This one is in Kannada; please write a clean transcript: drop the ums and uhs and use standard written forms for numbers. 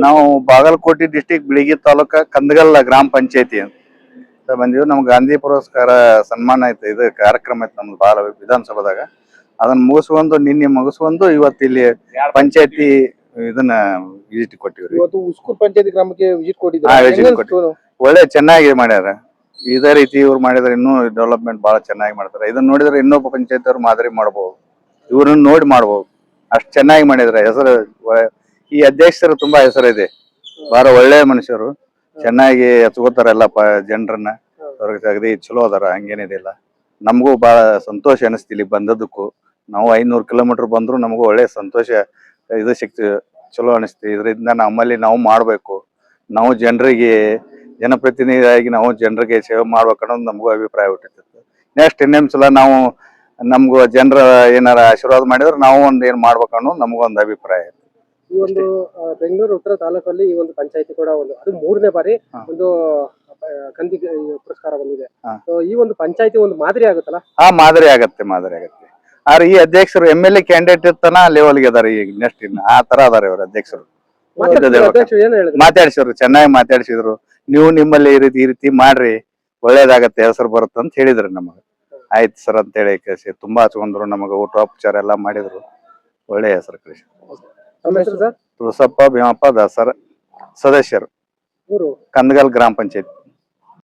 ನಾವು ಬಾಗಲಕೋಟೆ ಡಿಸ್ಟಿಕ್ ಬಿಳಿಗಿ ತಾಲೂಕ ಕಂದಗಲ್ ಗ್ರಾಮ ಪಂಚಾಯತಿ ಅಂತ ಬಂದಿವಿ. ನಮ್ಗೆ ಗಾಂಧಿ ಪುರಸ್ಕಾರ ಸನ್ಮಾನ ಐತೆ, ಇದು ಕಾರ್ಯಕ್ರಮ ಐತೆ ನಮ್ದು ಬಾಳ ವಿಧಾನಸಭಾದಾಗ. ಅದನ್ನ ಮುಗಿಸ್ಕೊಂಡು ನಿನ್ನೆ ಮುಗಿಸ್ಕೊಂಡು ಇವತ್ತು ಇಲ್ಲಿ ಪಂಚಾಯತಿ ಇದನ್ನ ವಿಸಿಟ್ ಕೊಟ್ಟಿವ್ರಿ. ಇವತ್ತು ಉಸ್ಕೂರ್ ಪಂಚಾಯತಿ ಗ್ರಾಮಕ್ಕೆ ವಿಸಿಟ್ ಕೊಟ್ಟಿದ್ದೀವಿ. ಒಳ್ಳೆ ಚೆನ್ನಾಗಿ ಮಾಡ್ಯಾರ. ಇದೇ ರೀತಿ ಇವ್ರು ಮಾಡಿದ್ರೆ ಇನ್ನೂ ಡೆವಲಪ್ಮೆಂಟ್ ಬಹಳ ಚೆನ್ನಾಗಿ ಮಾಡ್ತಾರೆ. ಇದನ್ನ ನೋಡಿದ್ರೆ ಇನ್ನೊಬ್ಬ ಪಂಚಾಯತ್ ಅವ್ರು ಮಾದರಿ ಮಾಡಬಹುದು, ಇವ್ರನ್ನ ನೋಡಿ ಮಾಡಬಹುದು. ಅಷ್ಟ್ ಚೆನ್ನಾಗಿ ಮಾಡಿದ್ರೆ ಹೆಸರು, ಈ ಅಧ್ಯಕ್ಷರು ತುಂಬಾ ಹೆಸರಿದೆ. ಬಹಳ ಒಳ್ಳೆ ಮನುಷ್ಯರು, ಚೆನ್ನಾಗಿ ಹಚ್ಕೋತಾರ ಎಲ್ಲ ಜನರನ್ನ. ಅವ್ರಿಗೆ ಅಗದಿ ಚಲೋ ಅದಾರ, ಹಂಗೇನಿದಿಲ್ಲ. ನಮಗೂ ಬಹಳ ಸಂತೋಷ ಅನಿಸ್ತಿಲ್ಲಿ ಬಂದದಕ್ಕೂ. ನಾವು 500 ಕಿಲೋಮೀಟರ್ ಬಂದ್ರು ನಮಗೂ ಒಳ್ಳೆ ಸಂತೋಷ ಇದು ಸಿಕ್ತು, ಚಲೋ ಅನಿಸ್ತಿ. ಇದರಿಂದ ನಮ್ಮಲ್ಲಿ ನಾವು ಮಾಡ್ಬೇಕು, ನಾವು ಜನಪ್ರತಿನಿಧಿಯಾಗಿ ನಾವು ಜನರಿಗೆ ಸೇವೆ ಮಾಡ್ಬೇಕು ಅನ್ನೋದು ನಮಗೂ ಅಭಿಪ್ರಾಯ ಹುಟ್ಟಿತ್ತು. ನೆಕ್ಸ್ಟ್ ಇನ್ನೊಂದ್ ಸಲ ನಾವು ನಮ್ಗೂ ಜನರ ಏನಾರ ಆಶೀರ್ವಾದ ಮಾಡಿದ್ರೆ ನಾವು ಏನ್ ಮಾಡ್ಬೇಕು ಅನ್ನೋದು ನಮಗೊಂದು ಅಭಿಪ್ರಾಯ. ಈ ಒಂದು ಬೆಂಗಳೂರು ಉತ್ತರ ತಾಲೂಕಲ್ಲಿ ಈ ಒಂದು ಪಂಚಾಯತಿ ಕೂಡ ಅದು 3ನೇ ಬಾರಿ ಒಂದು ಕಂದಿ ಪುರಸ್ಕಾರ ಬಂದಿದೆ. ಈ ಒಂದು ಪಂಚಾಯತಿ ಒಂದು ಮಾದರಿ ಆಗುತ್ತಲ್ಲ? ಮಾದರಿ ಆಗತ್ತೆ. ಆದ್ರೆ ಈ ಅಧ್ಯಕ್ಷರು MLA ಕ್ಯಾಂಡಿಡೇಟ್ ಇರ್ತಾನ ಲೆವೆಲ್ಗೆ ಅದಾರ. ಈಗ ನೆಕ್ಸ್ಟ್ ಇನ್ನು ಆ ತರ ಅದಾರ ಇವ್ರ ಅಧ್ಯಕ್ಷರು. ಮಾತಾಡ್ಸಿದ್ರು, ಚೆನ್ನಾಗಿ ಮಾತಾಡ್ಸಿದ್ರು. ನೀವು ನಿಮ್ಮಲ್ಲಿ ಈ ರೀತಿ ಮಾಡ್ರಿ, ಒಳ್ಳೇದಾಗತ್ತೆ, ಹೆಸರು ಬರುತ್ತೆ ಅಂತ ಹೇಳಿದ್ರು ನಮಗ. ಆಯ್ತು ಸರ್ ಅಂತ ಹೇಳಿ ತುಂಬಾ ಹಚ್ಕೊಂಡ್ರು. ನಮಗ ಊಟೋಪಚಾರ ಎಲ್ಲಾ ಮಾಡಿದ್ರು, ಒಳ್ಳೆ ಹೆಸರು ಕಳಿಸಿ. ತುಳಸಪ್ಪ ಭೀಮಪ್ಪ ದಾಸರ, ಸದಸ್ಯರು, ಕಂದಗಲ್ ಗ್ರಾಮ ಪಂಚಾಯತ್.